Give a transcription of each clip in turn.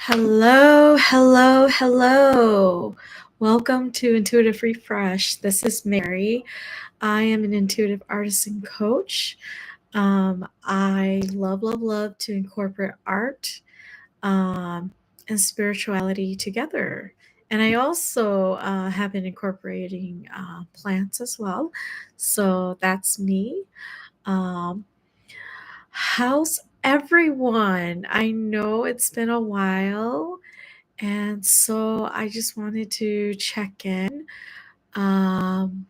Hello, hello, hello. Welcome to Intuitive Refresh. This is Mary. I am an intuitive artist and coach. I love to incorporate art and spirituality together. And I also have been incorporating plants as well. So that's me. Um, how's everyone? I know it's been a while. And so I just wanted to check in. Um,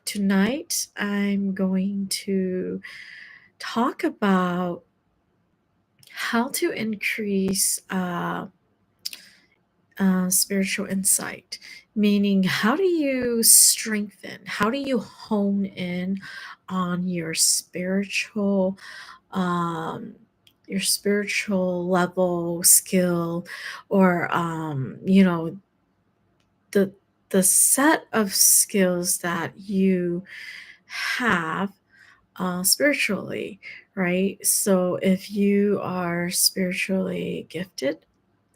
Tonight, I'm going to talk about how to increase spiritual insight, meaning how do you strengthen, how do you hone in on um, your spiritual level skill or the the set of skills that you have spiritually, right? So if you are spiritually gifted,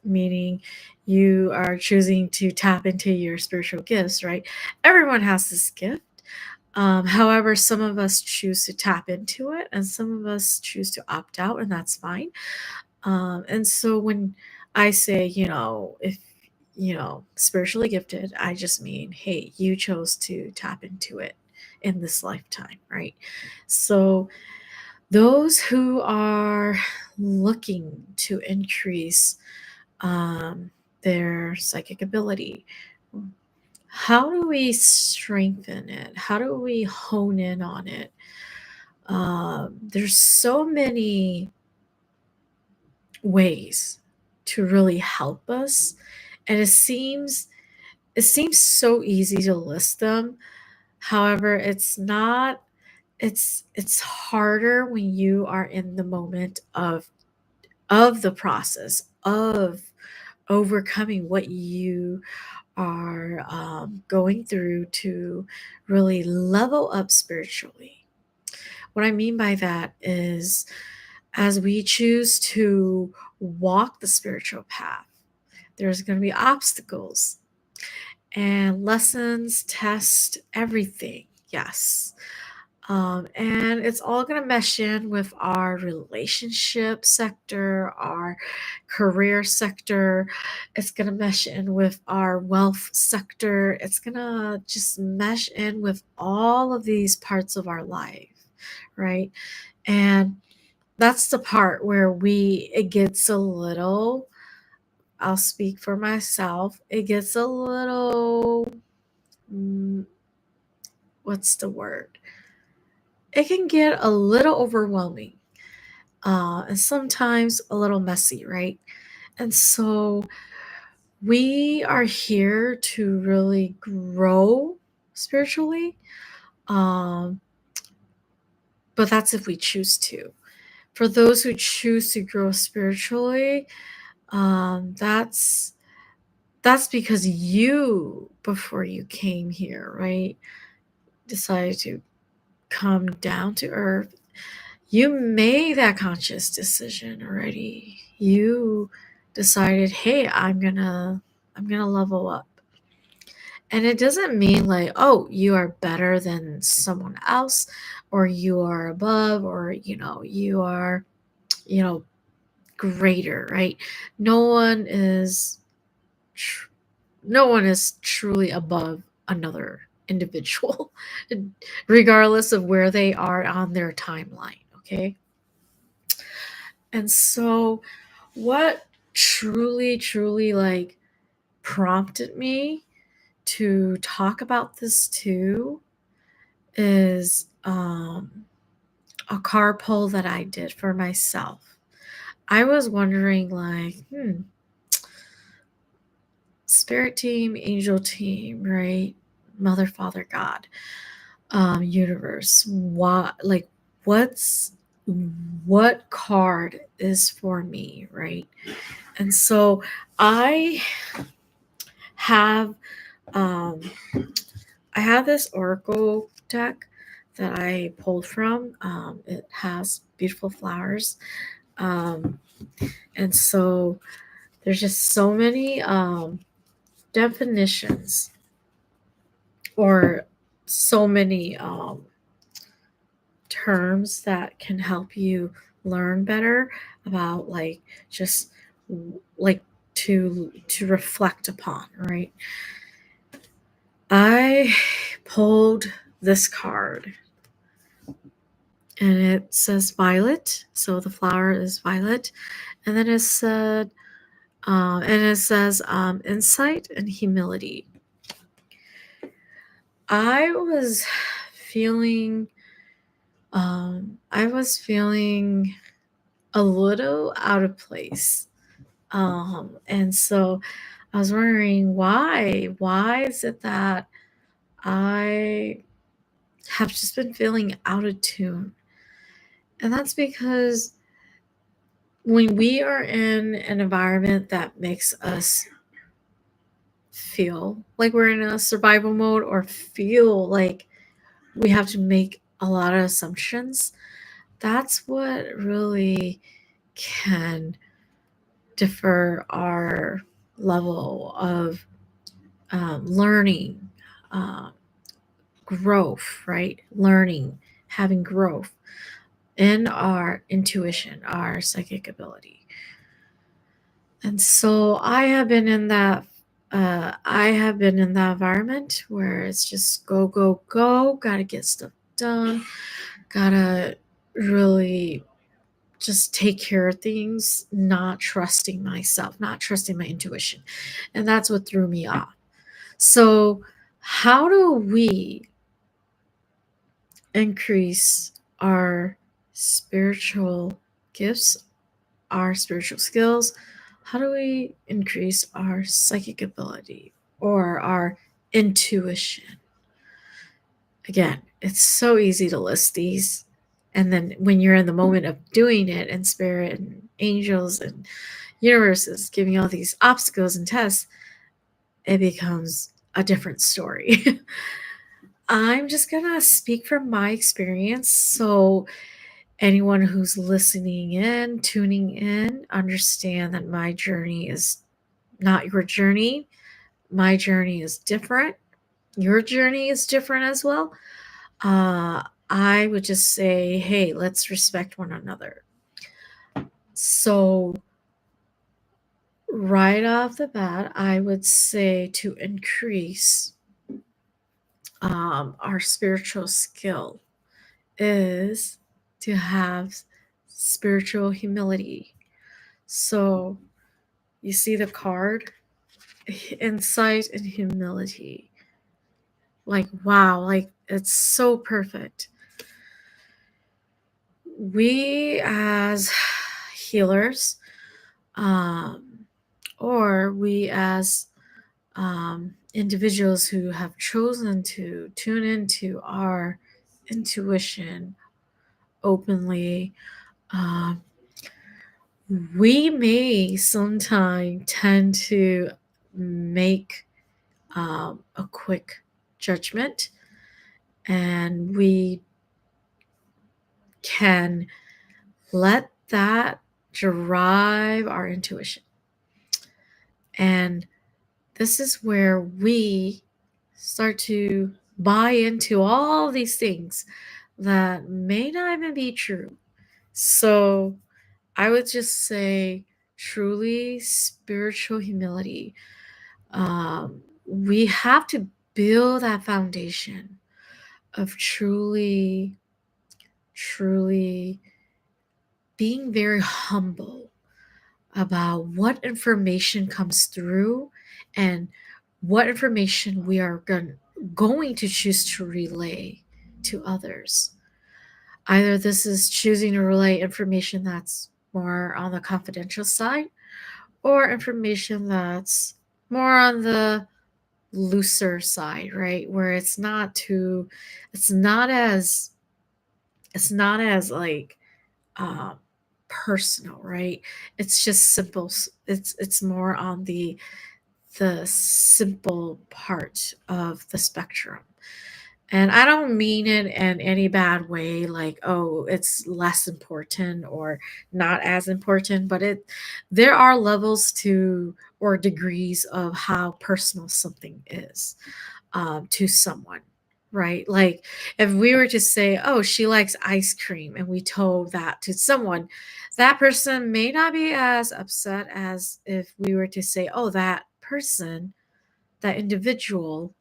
meaning you are choosing to tap into your spiritual gifts, right? Everyone has this gift. However, some of us choose to tap into it and some of us choose to opt out, and that's fine. And so when I say, if spiritually gifted, I just mean, hey, you chose to tap into it in this lifetime, right? So those who are looking to increase their psychic ability, how do we strengthen it? How do we hone in on it? There's so many ways to really help us, and it seems so easy to list them. However, it's not. It's harder when you are in the moment of the process of overcoming what you are going through to really level up spiritually. What I mean by that is, as we choose to walk the spiritual path, there's going to be obstacles and lessons, tests, everything. Yes. And it's all going to mesh in with our relationship sector, our career sector. It's going to mesh in with our wealth sector. It's going to just mesh in with all of these parts of our life, right? And that's the part where it gets a little, I'll speak for myself, it gets a little, mm, what's the word? It can get a little overwhelming and sometimes a little messy, right? And so we are here to really grow spiritually, um, but that's if we choose to. For those who choose to grow spiritually, that's because you, before you came here, right, decided to come down to earth. You made that conscious decision already. You decided, hey, I'm gonna level up. And it doesn't mean like, oh, you are better than someone else, or you are above, or you are, you know, greater, right? No one is tr- no one is truly above another individual, regardless of where they are on their timeline, okay? And so what truly like prompted me to talk about this too is a car pull that I did for myself. I was wondering like, spirit team, angel team, right? Mother, Father, God, universe. What's what card is for me, right? And so I have um I have this oracle deck that I pulled from. It has beautiful flowers. Um and so There's just so many definitions, or so many terms that can help you learn better about, like, just like to reflect upon, right? I pulled this card, and it says violet, so the flower is violet, and then it says insight and humility. I was feeling I was feeling a little out of place. And so I was wondering why. Why is it that I have just been feeling out of tune? And that's because when we are in an environment that makes us feel like we're in a survival mode, or feel like we have to make a lot of assumptions, that's what really can defer our level of learning, uh, growth, right? Learning, having growth in our intuition, our psychic ability. And so I have been in that. I have been in that environment where it's just go, go, go. Gotta get stuff done. Gotta really just take care of things, not trusting myself, not trusting my intuition. And that's what threw me off. So, how do we increase our spiritual gifts, our spiritual skills? How do we increase our psychic ability or our intuition? Again, it's so easy to list these. And then when you're in the moment of doing it, and spirit and angels and universe is giving all these obstacles and tests, it becomes a different story. I'm just going to speak from my experience. So, anyone who's listening in, tuning in, understand that my journey is not your journey. My journey is different. Your journey is different as well. I would just say, hey, let's respect one another. So, right off the bat, I would say to increase our spiritual skill is to have spiritual humility. So, you see the card, insight and humility. Like, wow, like it's so perfect. We as healers, um, or we as individuals who have chosen to tune into our intuition openly, uh, we may sometimes tend to make a quick judgment, and we can let that drive our intuition. And this is where we start to buy into all these things that may not even be true. So I would just say truly spiritual humility. We have to build that foundation of truly being very humble about what information comes through, and what information we are going to choose to relay to others. Either this is choosing to relay information that's more on the confidential side, or information that's more on the looser side, right? Where it's not as like um personal, right? It's just simple. It's more on the simple part of the spectrum. And I don't mean it in any bad way, like, oh, it's less important or not as important, but there are levels to or degrees of how personal something is to someone, right? Like if we were to say, oh, she likes ice cream, and we told that to someone, that person may not be as upset as if we were to say, oh, that person, that individual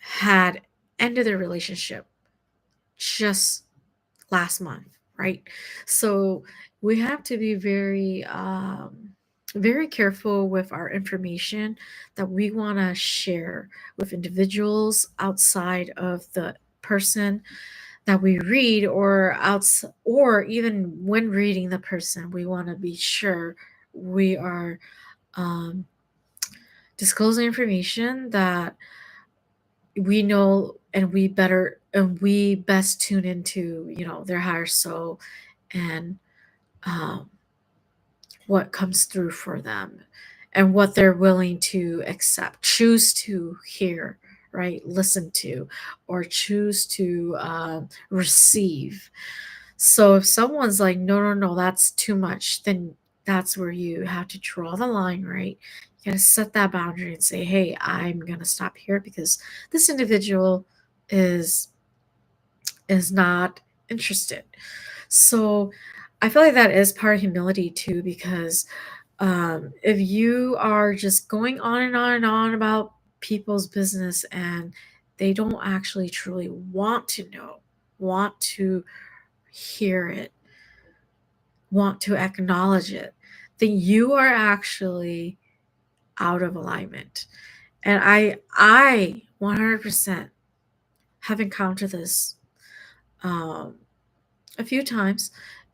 had ended their relationship just last month, right? So we have to be very careful with our information that we want to share with individuals outside of the person that we read, or even when reading the person, we want to be sure we are um, disclosing information that we know, and we best tune into, their higher soul, and um, what comes through for them, and what they're willing to accept, choose to hear, right, listen to, or choose to receive. So if someone's like, no, no, no, that's too much, then that's where you have to draw the line, right? You gotta set that boundary and say, hey, I'm gonna stop here because this individual is is not interested. So I feel like that is part of humility too, because if you are just going on and on and on about people's business, and they don't actually truly want to know, want to hear it, want to acknowledge it, then you are actually out of alignment. And I 100% have encountered this um, a few times.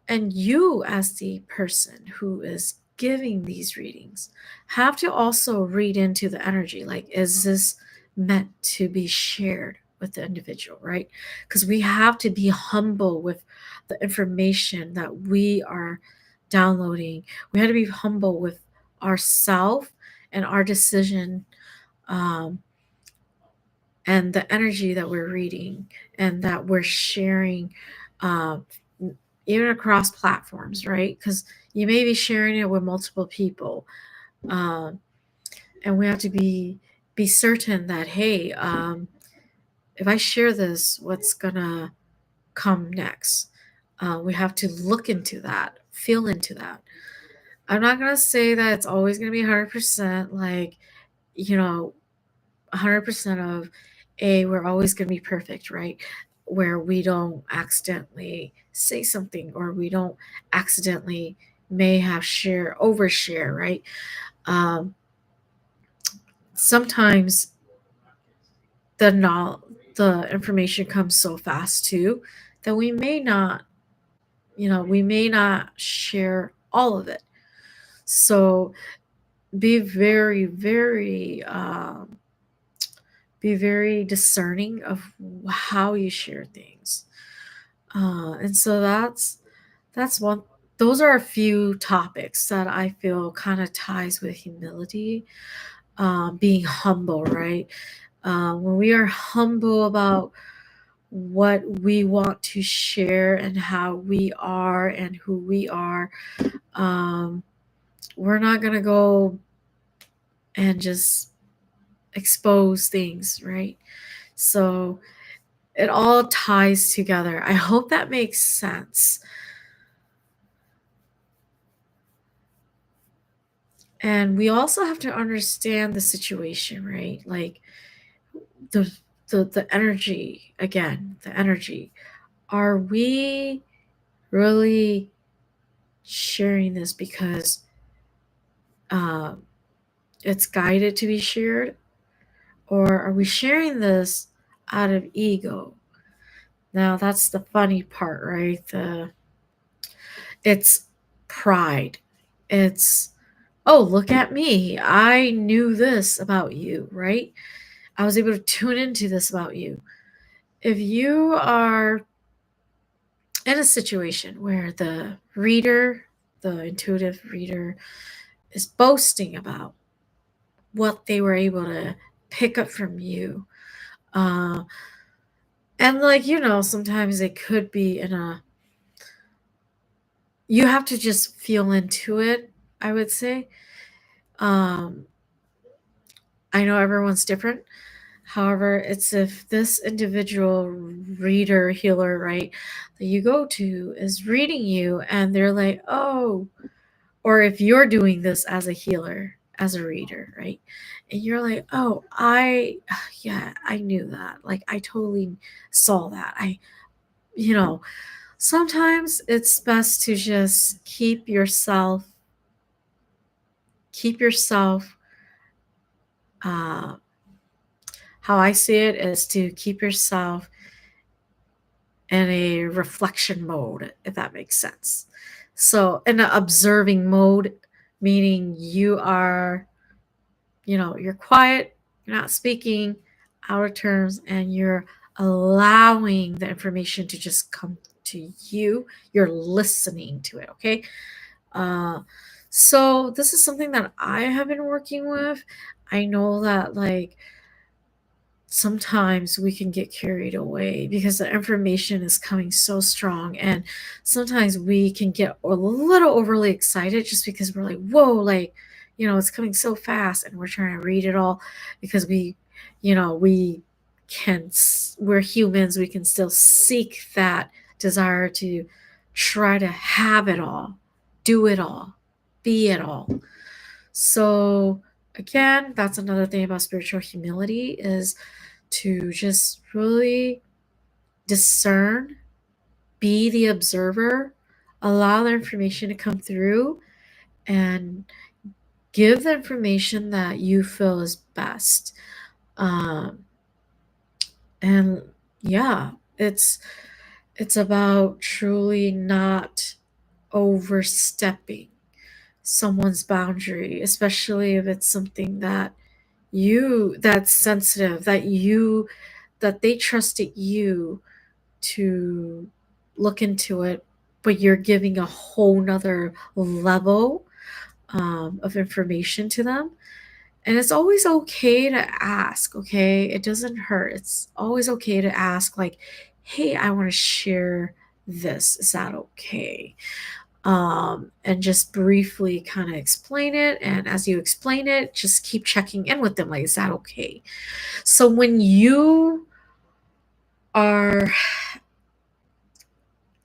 And you, as the person who is giving these readings, have to also read into the energy. Like, is this meant to be shared with the individual, right? Because we have to be humble with the information that we are downloading. We have to be humble with ourself and our decision, um, and the energy that we're reading and that we're sharing, um, even across platforms, right? Because you may be sharing it with multiple people, um, and we have to be certain that, hey, if I share this, what's gonna come next? We have to look into that, feel into that. I'm not gonna say that it's always gonna be 100%, like, you know 100% of a we're always going to be perfect, right? Where we don't accidentally say something, or we don't accidentally may have share overshare, right? um Sometimes the information comes so fast too, that we may not share all of it. So be very, very be very discerning of how you share things. And so that's one. Those are a few topics that I feel kind of ties with humility, being humble, right? When we are humble about what we want to share and how we are and who we are, um, we're not gonna go and just expose things, right? So it all ties together. I hope that makes sense. And we also have to understand the situation, right? Like the the energy, again, the energy. Are we really sharing this because um, it's guided to be shared, or are we sharing this out of ego? Now that's the funny part, right? It's pride. It's, oh, look at me. I knew this about you, right? I was able to tune into this about you. If you are in a situation where the intuitive reader, is boasting about what they were able to pick up from you, Uh, and like, sometimes it could be you have to just feel into it, I would say. Um, I know everyone's different. However, it's if this individual reader, healer, right, that you go to is reading you and they're like, oh, or if you're doing this as a healer, as a reader, right, and you're like, oh, yeah, I knew that. Like, I totally saw that. You know, sometimes it's best to just keep yourself, uh, how I see it is to keep yourself in a reflection mode, if that makes sense. So, in an observing mode, meaning you're quiet, you're not speaking out of terms, and you're allowing the information to just come to you. You're listening to it, okay? Uh, so, this is something that I have been working with. I know that, like, sometimes we can get carried away because the information is coming so strong, and sometimes we can get a little overly excited just because we're like, whoa, like, it's coming so fast, and we're trying to read it all because we we're humans, we can still seek that desire to try to have it all, do it all, be it all. So again, that's another thing about spiritual humility, is to just really discern, be the observer, allow the information to come through, and give the information that you feel is best. Um, and yeah, it's about truly not overstepping someone's boundary, especially if it's something that's sensitive, that they trusted you to look into it, but you're giving a whole nother level, of information to them. And it's always okay to ask, okay? It doesn't hurt. It's always okay to ask, like, hey, I want to share this. Is that okay? And just briefly kind of explain it. And as you explain it, just keep checking in with them, like, is that okay? So when you are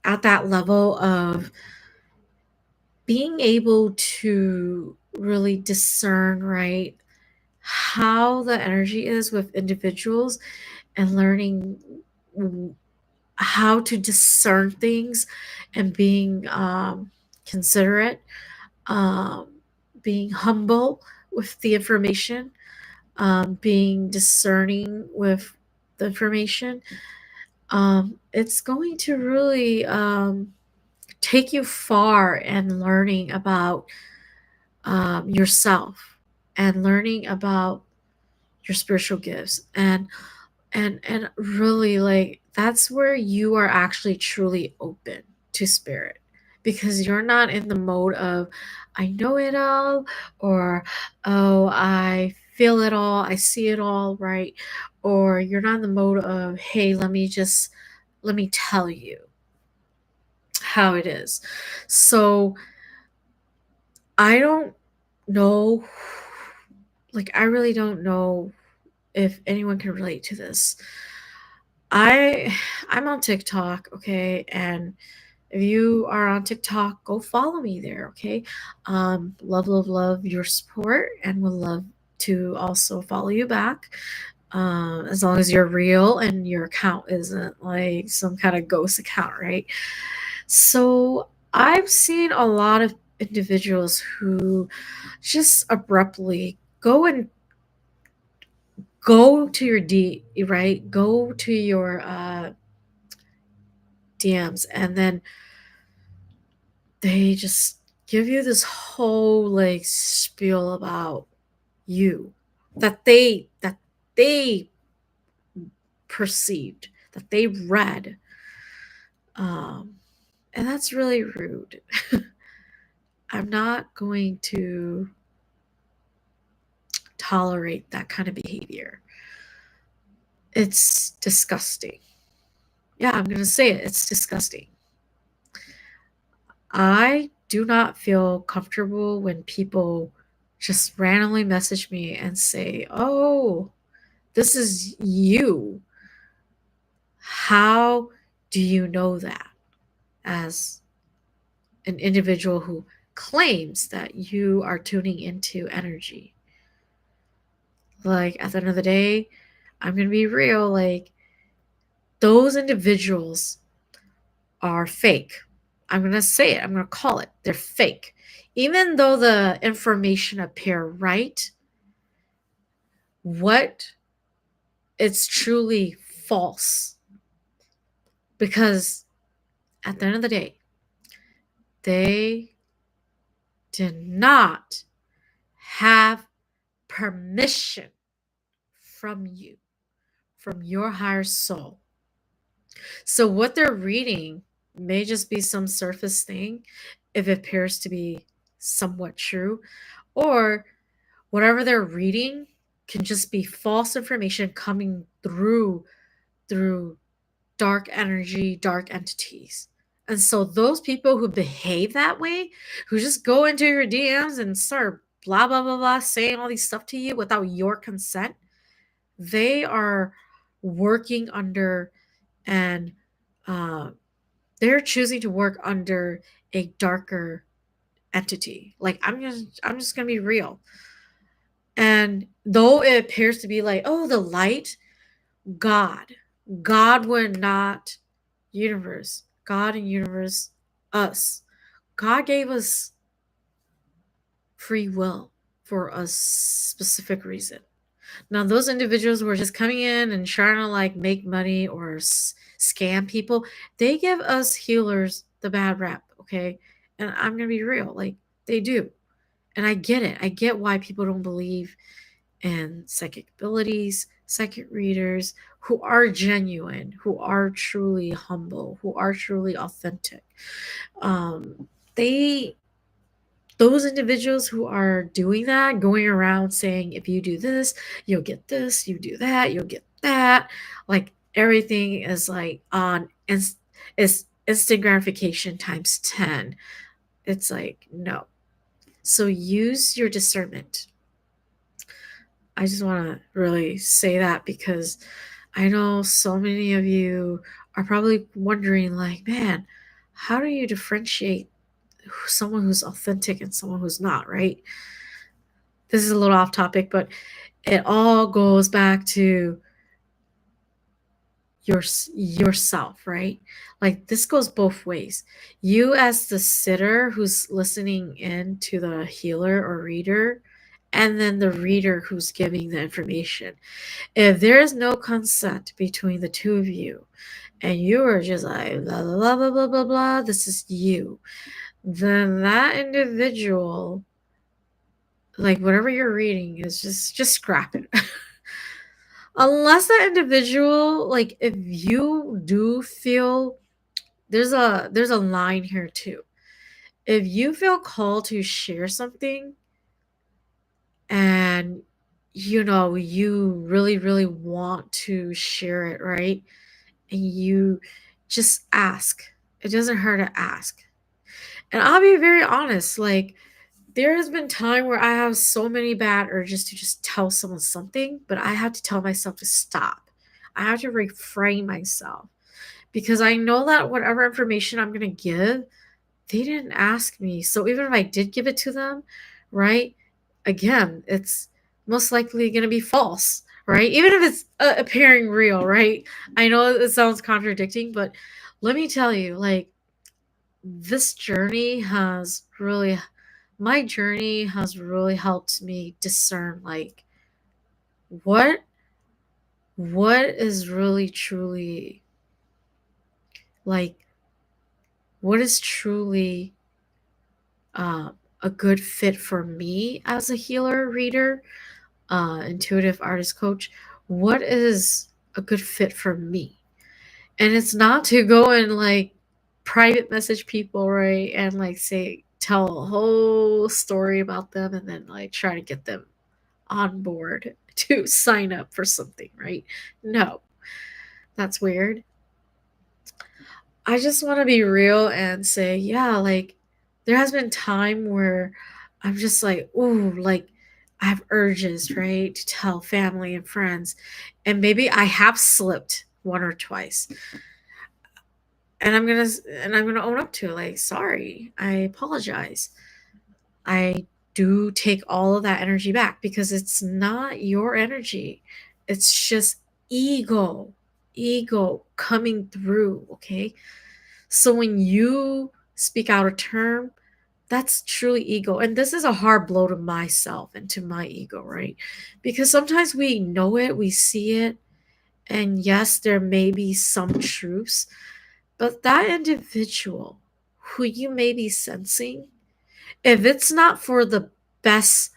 at that level of being able to really discern, right, how the energy is with individuals, and learning how to discern things, and being considerate, um, being humble with the information, being discerning with the information, it's going to really take you far in learning about yourself, and learning about your spiritual gifts, and really, like, that's where you are actually truly open to spirit, because you're not in the mode of I know it all, or oh, I feel it all, I see it all, right? Or you're not in the mode of, hey, let me tell you how it is. So I don't know, like, I really don't know if anyone can relate to this. I I'm on TikTok, okay, and if you are on TikTok, go follow me there, okay? Love, love, love your support, and would love to also follow you back. As long as you're real and your account isn't like some kind of ghost account, right? So I've seen a lot of individuals who just abruptly go to your right? Go to your DMs, and then they just give you this whole like spiel about you, that they perceived, that they read, um and that's really rude. I'm not going to tolerate that kind of behavior. It's disgusting. Yeah, I'm going to say it. It's disgusting. I do not feel comfortable when people just randomly message me and say, "Oh, this is you. How do you know that?" As an individual who claims that you are tuning into energy. Like, at the end of the day, I'm going to be real. Like, those individuals are fake. I'm going to say it. I'm going to call it. They're fake. Even though the information appear right, what it's truly false. Because at the end of the day, they did not have permission from you, from your higher soul. So what they're reading may just be some surface thing if it appears to be somewhat true, or whatever they're reading can just be false information coming through dark energy, dark entities. And so those people who behave that way, who just go into your DMs and start blah blah blah blah saying all these stuff to you without your consent, they are working under and uh, they're choosing to work under a darker entity. Like I'm just gonna be real. And though it appears to be like, oh, the light, God, God would not universe, God and universe, us. God gave us free will for a specific reason. Now, those individuals who are just coming in and trying to like make money or scam people, they give us healers the bad rap, okay? And I'm gonna be real, like they do. And I get it. I get why people don't believe in psychic abilities, psychic readers who are genuine, who are truly humble, who are truly authentic. They those individuals who are doing that, going around saying, if you do this, you'll get this, you do that, you'll get that. Like everything is like is instant gratification times 10. It's like, no. So use your discernment. I just want to really say that because I know so many of you are probably wondering, like, man, how do you differentiate someone who's authentic and someone who's not, right? This is a little off topic, but it all goes back to yourself, right? Like this goes both ways. You as the sitter who's listening in to the healer or reader, and then the reader who's giving the information. If there is no consent between the two of you, and you are just like blah blah blah blah blah blah, this is you, then that individual, like whatever you're reading, is just scrap it. Unless that individual, like if you do feel there's a line here too. If you feel called to share something and you really really want to share it, right? And you just ask. It doesn't hurt to ask. And I'll be very honest, like there has been time where I have so many bad urges to just tell someone something, but I have to tell myself to stop. I have to refrain myself because I know that whatever information I'm going to give, they didn't ask me. So even if I did give it to them, right? Again, it's most likely going to be false, right? Even if it's appearing real, right? I know it sounds contradicting, but let me tell you, like, this journey has really my journey has really helped me discern like what what is really truly like what is truly a good fit for me as a healer reader, intuitive artist coach. What is a good fit for me? And it's not to go and like private message people, right? And like say tell a whole story about them and then like try to get them on board to sign up for something, right? No, that's weird. I just want to be real and say, yeah, like there has been time where I'm just like, ooh, like I have urges, right, to tell family and friends, and maybe I have slipped one or twice, and I'm gonna own up to it. Like, sorry, I apologize. I do take all of that energy back because it's not your energy. It's just ego, ego coming through. Okay, so when you speak out a term, that's truly ego. And this is a hard blow to myself and to my ego, right? Because sometimes we know it, we see it, and yes, there may be some truths, but that individual who you may be sensing, if it's not best,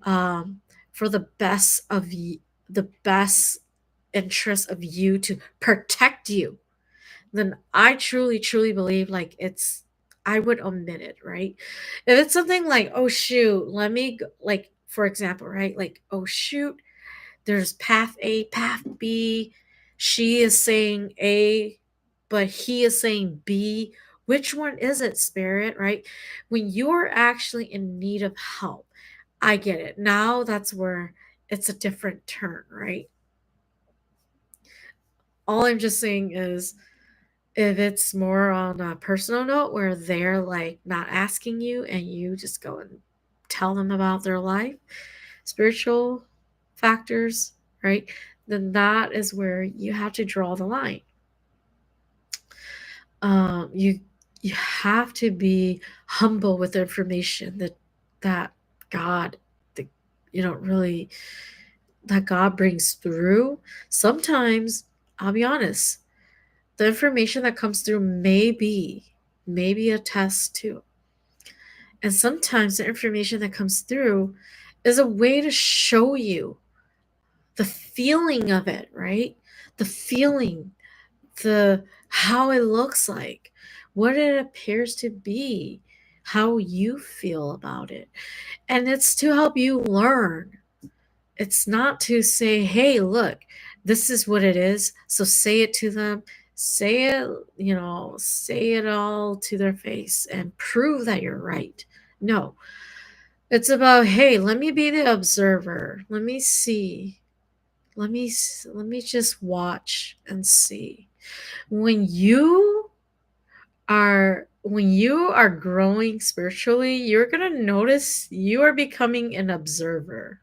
um, for the best of the best interest of you to protect you, then I truly, truly believe like I would omit it, right? If it's something like, oh shoot, like for example, right? Like, oh shoot, there's path A, path B. She is saying A, but he is saying B. Which one is it, spirit, right? When you're actually in need of help, I get it. Now that's where it's a different turn, right? All I'm just saying is if it's more on a personal note where they're like not asking you and you just go and tell them about their life, spiritual factors, right? Then that is where you have to draw the line. You have to be humble with the information that God, the, really that God brings through. Sometimes I'll be honest, the information that comes through maybe a test too. And sometimes the information that comes through is a way to show you the feeling of it, right? The feeling, the how it looks like, what it appears to be, how you feel about it. And it's to help you learn. It's not to say, hey, look, this is what it is. So say it to them. Say it, say it all to their face and prove that you're right. No, it's about, hey, let me be the observer. Let me see. Let me just watch and see. When you are growing spiritually, you're going to notice you are becoming an observer.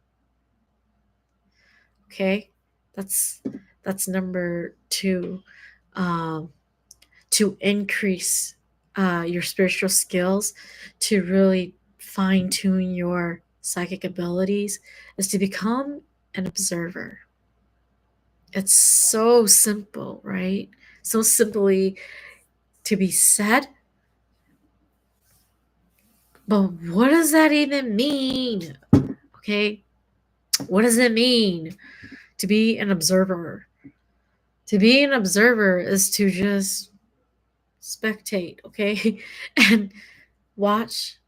Okay, that's number two. Um, to increase your spiritual skills, to really fine tune your psychic abilities, is to become an observer. It's so simple, right? So simply to be said, but what does that even mean? Okay, what does it mean to be an observer? To be an observer is to just spectate, okay? And watch,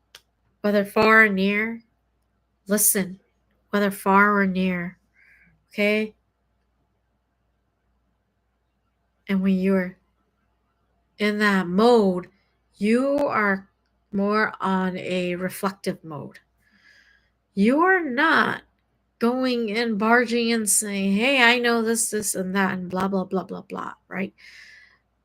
whether far or near. Listen, whether far or near, okay? And when you're in that mode, you are more on a reflective mode. You are not going and barging and saying, hey, I know this, and that, and blah, blah, blah, blah, blah, right?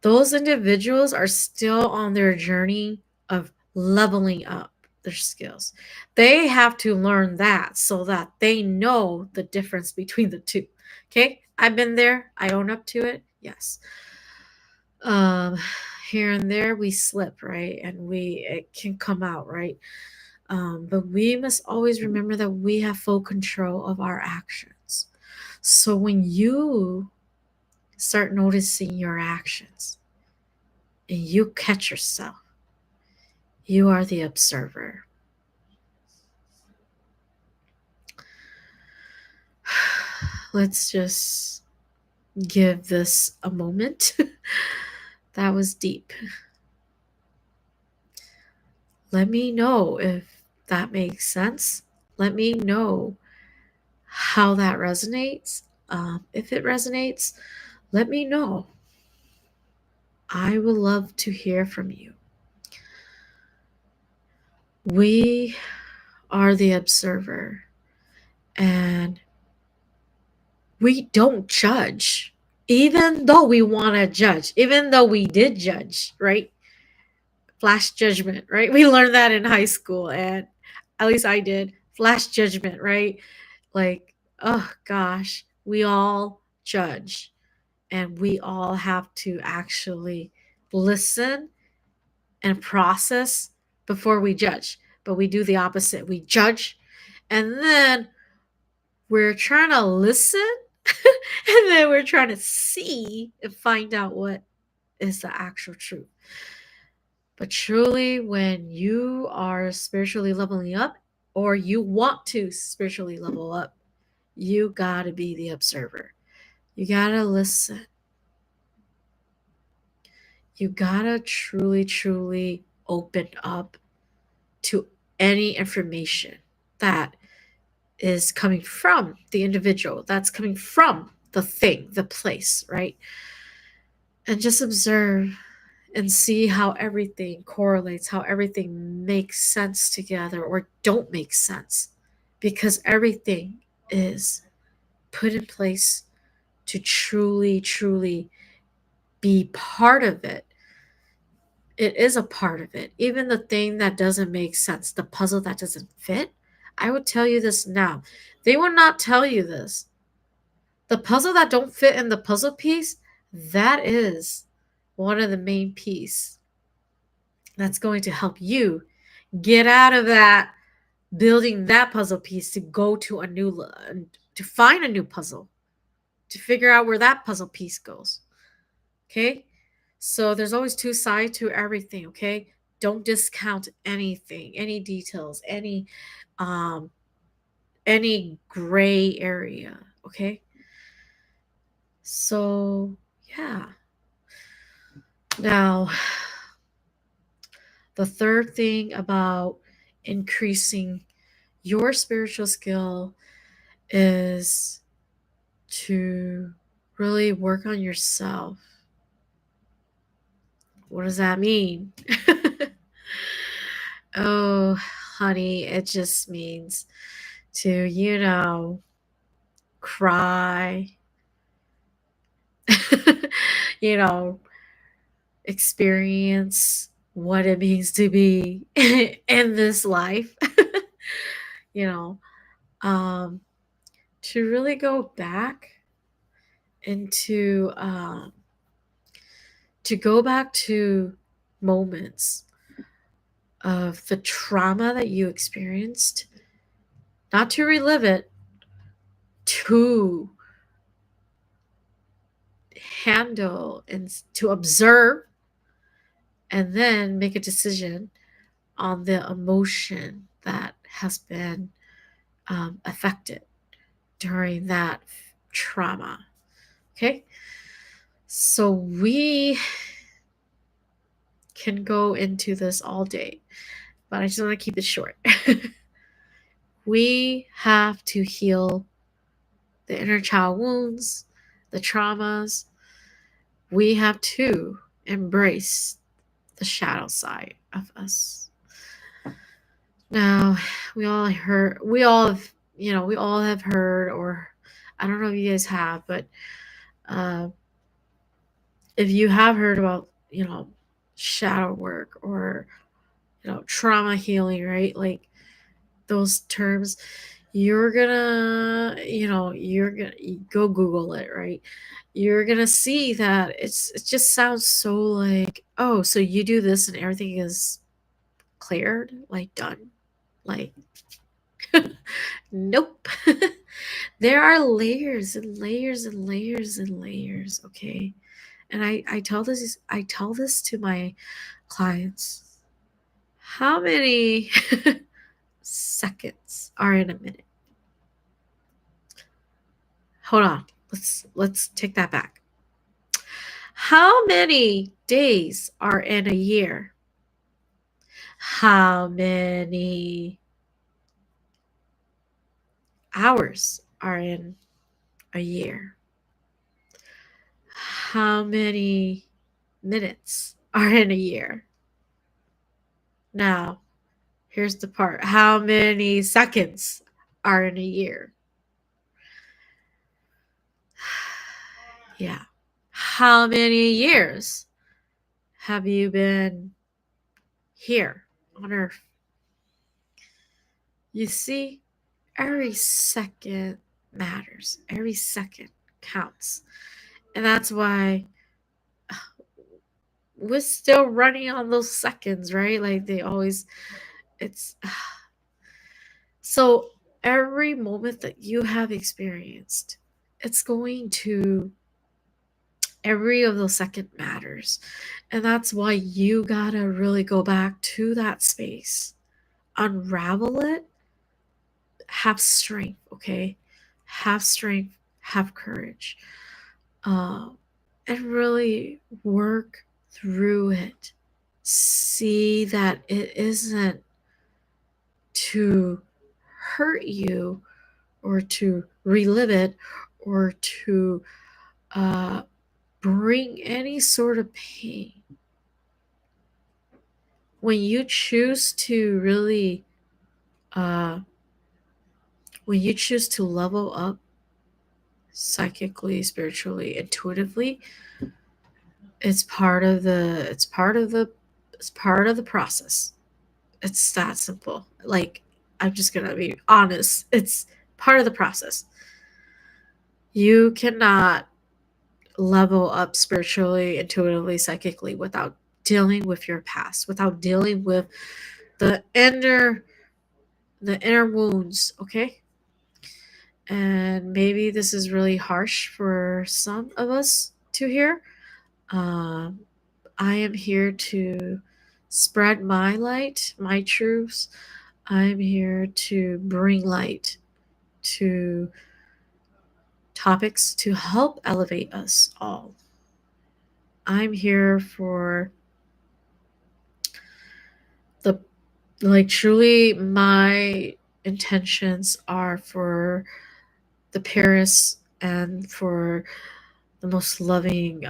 Those individuals are still on their journey of leveling up their skills. They have to learn that so that they know the difference between the two. Okay, I've been there. I own up to it. Yes. Um, Here and there we slip, right, and it can come out, right. But we must always remember that we have full control of our actions. So when you start noticing your actions and you catch yourself, you are the observer. Let's just give this a moment. That was deep. Let me know if that makes sense. Let me know how that resonates. If it resonates, let me know. I would love to hear from you. We are the observer, and we don't judge, even though we want to judge, even though we did judge, right? Flash judgment, right? We learned that in high school, and at least I did. Flash judgment, right? Like, oh gosh, we all judge, and we all have to actually listen and process before we judge. But we do the opposite. We judge, and then we're trying to listen, and then we're trying to see and find out what is the actual truth. But truly, when you are spiritually leveling up, or you want to spiritually level up, you gotta be the observer. You gotta listen. You gotta truly, truly open up to any information that is coming from the individual, that's coming from the thing, the place, right? And just observe and see how everything correlates, how everything makes sense together or don't make sense. Because everything is put in place to truly, truly be part of it. It is a part of it. Even the thing that doesn't make sense, the puzzle that doesn't fit, I would tell you this now. They will not tell you this. The puzzle that don't fit in the puzzle piece, that is one of the main piece that's going to help you get out of that building that puzzle piece to go to a new to find a new puzzle, to figure out where that puzzle piece goes. Okay? So there's always two sides to everything, okay? Don't discount anything, any details, um any gray area, okay? So, yeah. Now, the third thing about increasing your spiritual skill is to really work on yourself. What does that mean? Oh, honey, it just means to, cry, you know, experience what it means to be in this life, you know, um, to really go back into, to go back to moments of the trauma that you experienced, not to relive it, to handle and to observe, and then make a decision on the emotion that has been affected during that trauma. Okay. So we can go into this all day, but I just want to keep it short. We have to heal the inner child wounds, the traumas. We have to embrace the shadow side of us. Now, we all have heard, or I don't know if you guys have, but uh, if you have heard about, shadow work, or, trauma healing, right? Like those terms, you're gonna go Google it, right? You're gonna see that it just sounds so like, oh, so you do this and everything is cleared, like done. Like, nope. There are layers and layers and layers and layers, okay? And I tell this to my clients. How many seconds are in a minute? Hold on. Let's take that back. How many days are in a year? How many hours are in a year? How many minutes are in a year? Now, here's the part. How many seconds are in a year? Yeah. How many years have you been here on Earth? You see, every second matters, every second counts. And that's why we're still running on those seconds, right? Like they always, it's so every moment that you have experienced, it's going to, every of those second matters. And that's why you gotta really go back to that space, unravel it, have strength, okay? Have strength, have courage, um, and really work through it. See that it isn't to hurt you or to relive it or to uh, bring any sort of pain. When you choose to really, uh, when you choose to level up psychically, spiritually, intuitively, it's part of the process. It's that simple. Like, I'm just gonna be honest. It's part of the process. You cannot level up spiritually, intuitively, psychically without dealing with your past, without dealing with the inner the inner wounds, okay? And maybe this is really harsh for some of us to hear. Um, I am here to spread my light, my truths. I'm here to bring light to topics to help elevate us all. I'm here for the, like, truly, my intentions are for the purest and for the most loving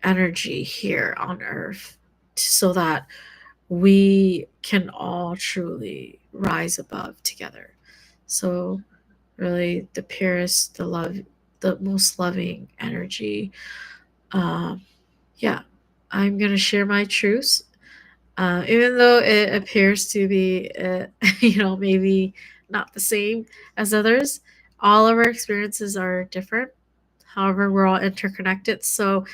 energy here on earth so that we can all truly rise above together. So, really, the purest, the love, the most loving energy. Um, yeah, I'm going to share my truths. Even though it appears to be, maybe not the same as others, all of our experiences are different. However, we're all interconnected. So,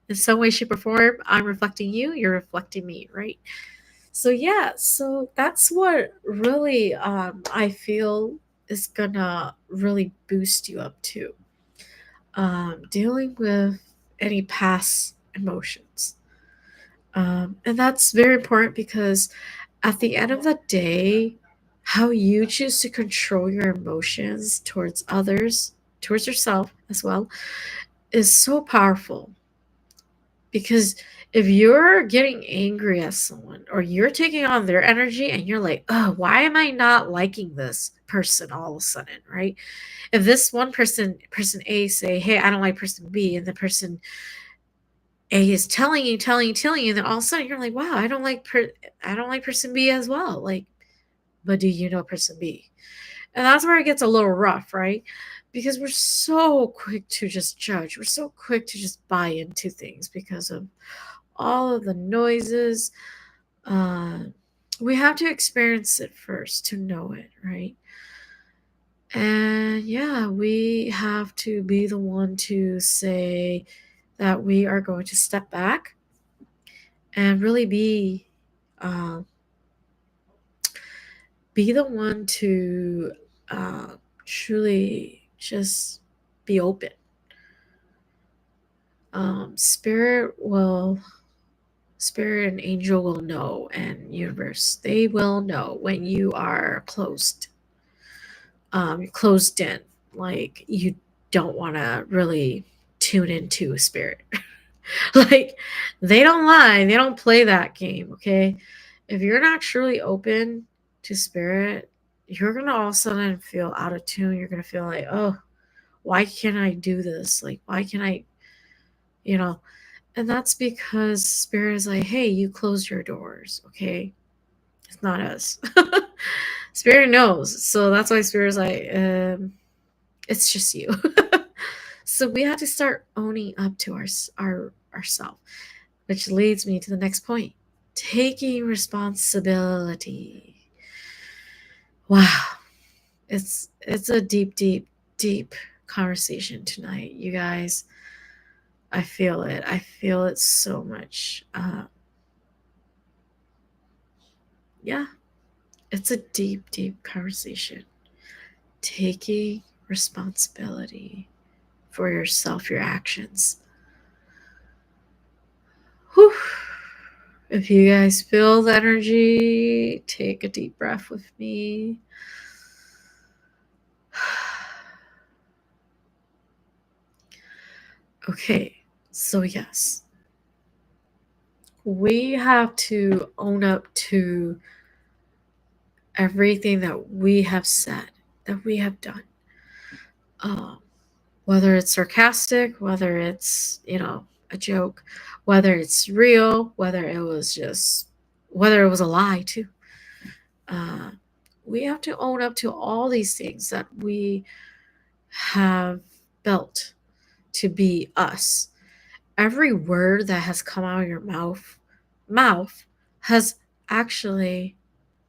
in some way, shape, or form, I'm reflecting you, you're reflecting me, right? So, yeah, so that's what really I feel is gonna really boost you up to dealing with any past emotions. And that's very important because at the end of the day, how you choose to control your emotions towards others, towards yourself as well, is so powerful. Because if you're getting angry at someone or you're taking on their energy and you're like, oh, why am I not liking this person all of a sudden, right? If this one person A say, hey, I don't like person B, and the person A is telling you, and then all of a sudden you're like, wow, I don't like person B as well. Like, but do you know person B? And that's where it gets a little rough, right? Because we're so quick to just judge. We're so quick to just buy into things because of all of the noises. Uh, we have to experience it first to know it, right? And yeah, we have to be the one to say that we are going to step back and really uh, be the one to truly just be open. Spirit will, spirit and angel will know, and universe, they will know when you are closed in, like you don't want to really tune into spirit. Like, they don't lie, they don't play that game, okay? If you're not truly open to spirit, you're gonna all of a sudden feel out of tune. You're gonna feel like, oh, why can't I do this? Like, why can't I, you know? And that's because Spirit is like, hey, you close your doors, okay? It's not us. Spirit knows. So that's why Spirit is like, it's just you. So we have to start owning up to our ourselves, which leads me to the next point. Taking responsibility. Wow. It's a deep, deep, deep conversation tonight, you guys. I feel it. I feel it so much. Yeah, it's a deep, deep conversation. Taking responsibility for yourself, your actions. Whew. If you guys feel the energy, take a deep breath with me. Okay, so yes, we have to own up to everything that we have said, that we have done. Um, whether it's sarcastic, whether it's, a joke, whether it's real, whether it was a lie too. Uh, we have to own up to all these things that we have built to be us. Every word that has come out of your mouth has actually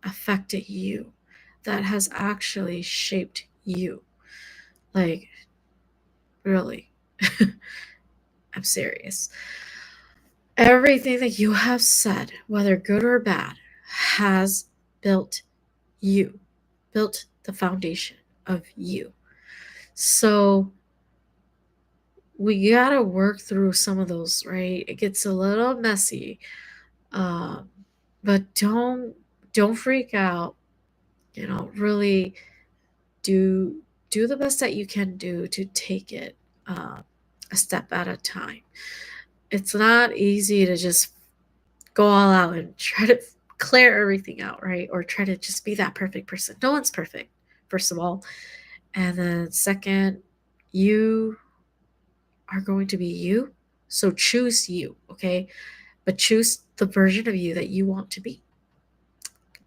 affected you, that has actually shaped you. Like, really. I'm serious. Everything that you have said, whether good or bad, has built you, built the foundation of you. So we gotta work through some of those, right? It gets a little messy, um, but don't freak out. Really do the best that you can do to take it a step at a time. It's not easy to just go all out and try to clear everything out, right? Or try to just be that perfect person. No one's perfect, first of all. And then second, you are going to be you. So choose you, okay? But choose the version of you that you want to be.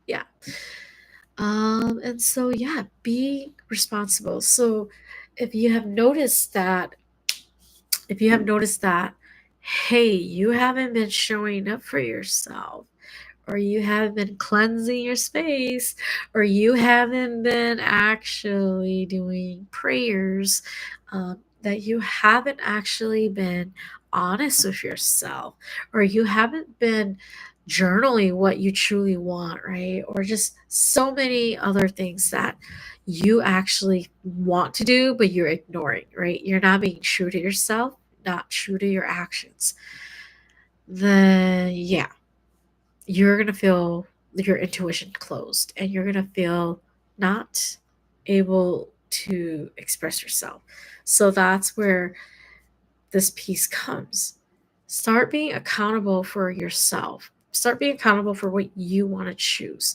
Yeah. And so yeah, be responsible. So if you have noticed that, hey, you haven't been showing up for yourself, or you haven't been cleansing your space, or you haven't been actually doing prayers, that you haven't actually been honest with yourself, or you haven't been journaling what you truly want, right? Or just so many other things that you actually want to do, but you're ignoring, right? You're not being true to yourself, not true to your actions. Then, yeah, you're going to feel your intuition closed, and you're going to feel not able to express yourself. So that's where this piece comes. Start being accountable for yourself. Start being accountable for what you want to choose.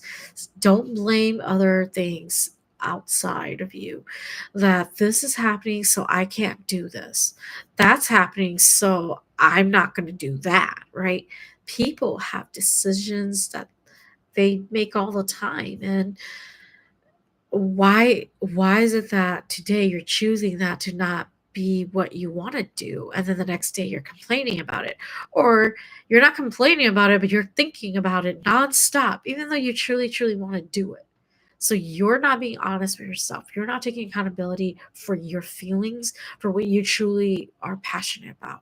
Don't blame other things outside of you. That this is happening, so I can't do this. That's happening, so I'm not going to do that, right? People have decisions that they make all the time. And why is it that today you're choosing that to not be what you want to do, and then the next day you're complaining about it? Or you're not complaining about it, but you're thinking about it nonstop, even though you truly truly want to do it. So you're not being honest with yourself. You're not taking accountability for your feelings, for what you truly are passionate about.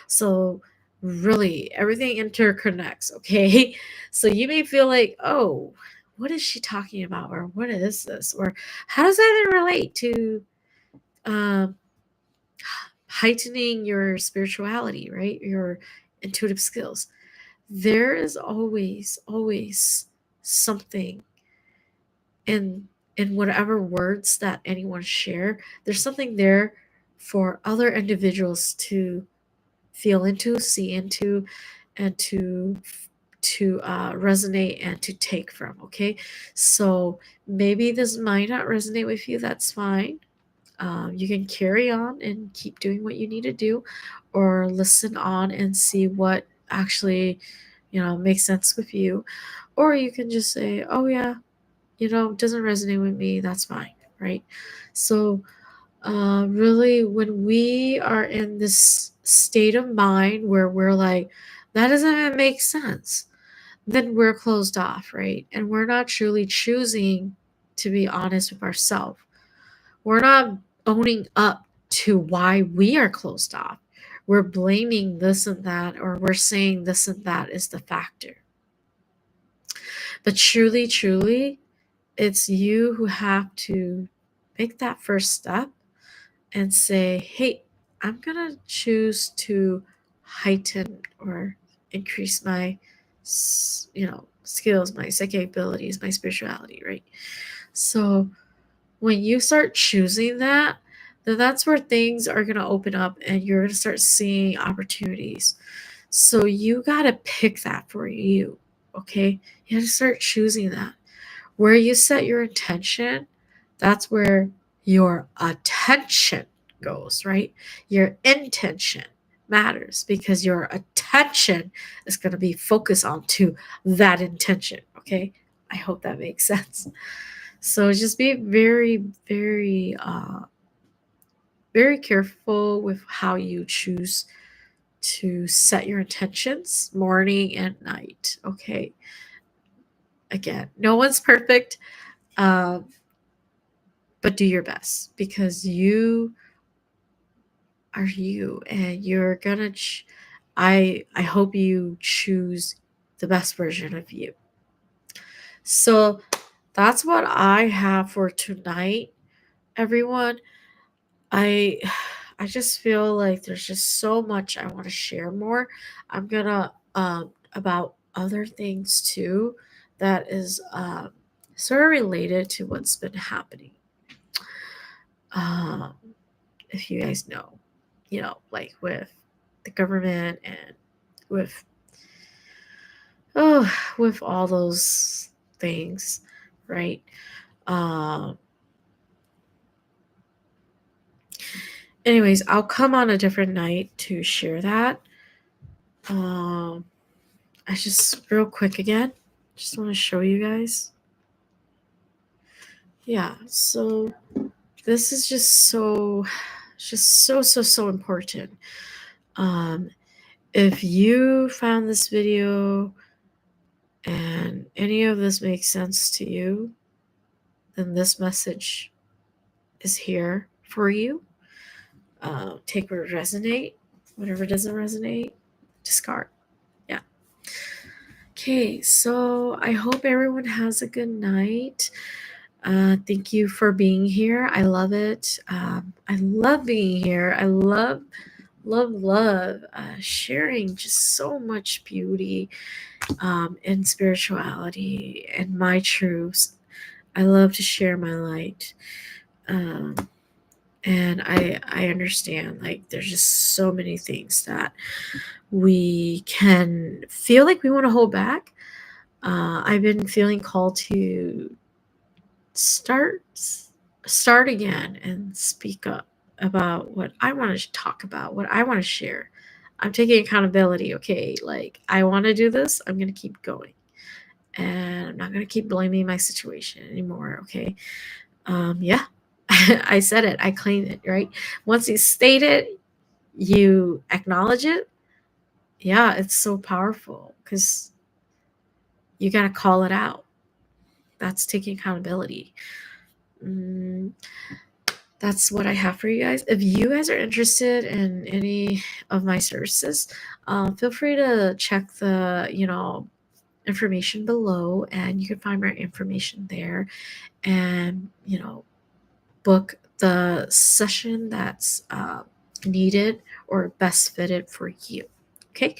So really, everything interconnects, okay? So you may feel like, oh, what is she talking about? Or what is this? Or how does that even relate to um, heightening your spirituality, right? Your intuitive skills. There is always, always something in whatever words that anyone share. There's something there for other individuals to feel into, see into, and to resonate and to take from. Okay, so maybe this might not resonate with you. That's fine. You can carry on and keep doing what you need to do, or listen on and see what actually, makes sense with you. Or you can just say, oh, yeah, it doesn't resonate with me. That's fine. Right. So, really, when we are in this state of mind where we're like, that doesn't even make sense, then we're closed off. Right. And we're not truly choosing to be honest with ourselves. We're not owning up to why we are closed off. We're blaming this and that, or we're saying this and that is the factor. But truly, truly, it's you who have to make that first step and say, hey, I'm going to choose to heighten or increase my, skills, my psychic abilities, my spirituality, right? So when you start choosing that, then that's where things are going to open up and you're going to start seeing opportunities. So you got to pick that for you, okay? You got to start choosing that. Where you set your intention, that's where your attention goes, right? Your intention matters because your attention is going to be focused on to that intention, okay? I hope that makes sense. So just be very, very, very careful with how you choose to set your intentions morning and night, okay? Again, no one's perfect. Um, but do your best because you are you and you're gonna I hope you choose the best version of you. So that's what I have for tonight, everyone. I I just feel like there's just so much I want to share more. I'm gonna about other things too that is sort of related to what's been happening. Um if you guys know, like with the government and with with all those things, right? Um, anyways, I'll come on a different night to share that. Um, I just real quick again, just want to show you guys. Yeah, so this is just so important. Um, if you found this video and any of this makes sense to you, then this message is here for you. Take what resonate, whatever doesn't resonate, discard. Yeah. Okay, so I hope everyone has a good night. Thank you for being here. I love it. I love being here. I love sharing just so much beauty in spirituality and my truths. I love to share my light. Um, and I understand like there's just so many things that we can feel like we want to hold back. I've been feeling called to start start again and speak up about what I want to talk about, what I want to share. I'm taking accountability. Okay, like I want to do this, I'm going to keep going, and I'm not going to keep blaming my situation anymore. Okay. Yeah, I said it. I claim it, right? Once you state it, you acknowledge it. Yeah, it's so powerful because you got to call it out. That's taking accountability. Mm, that's what I have for you guys. If you guys are interested in any of my services, feel free to check the, information below, and you can find my information there, and book the session that's needed or best fitted for you. Okay.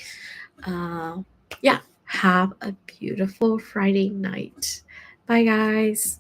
Uh, yeah. Have a beautiful Friday night. Bye, guys.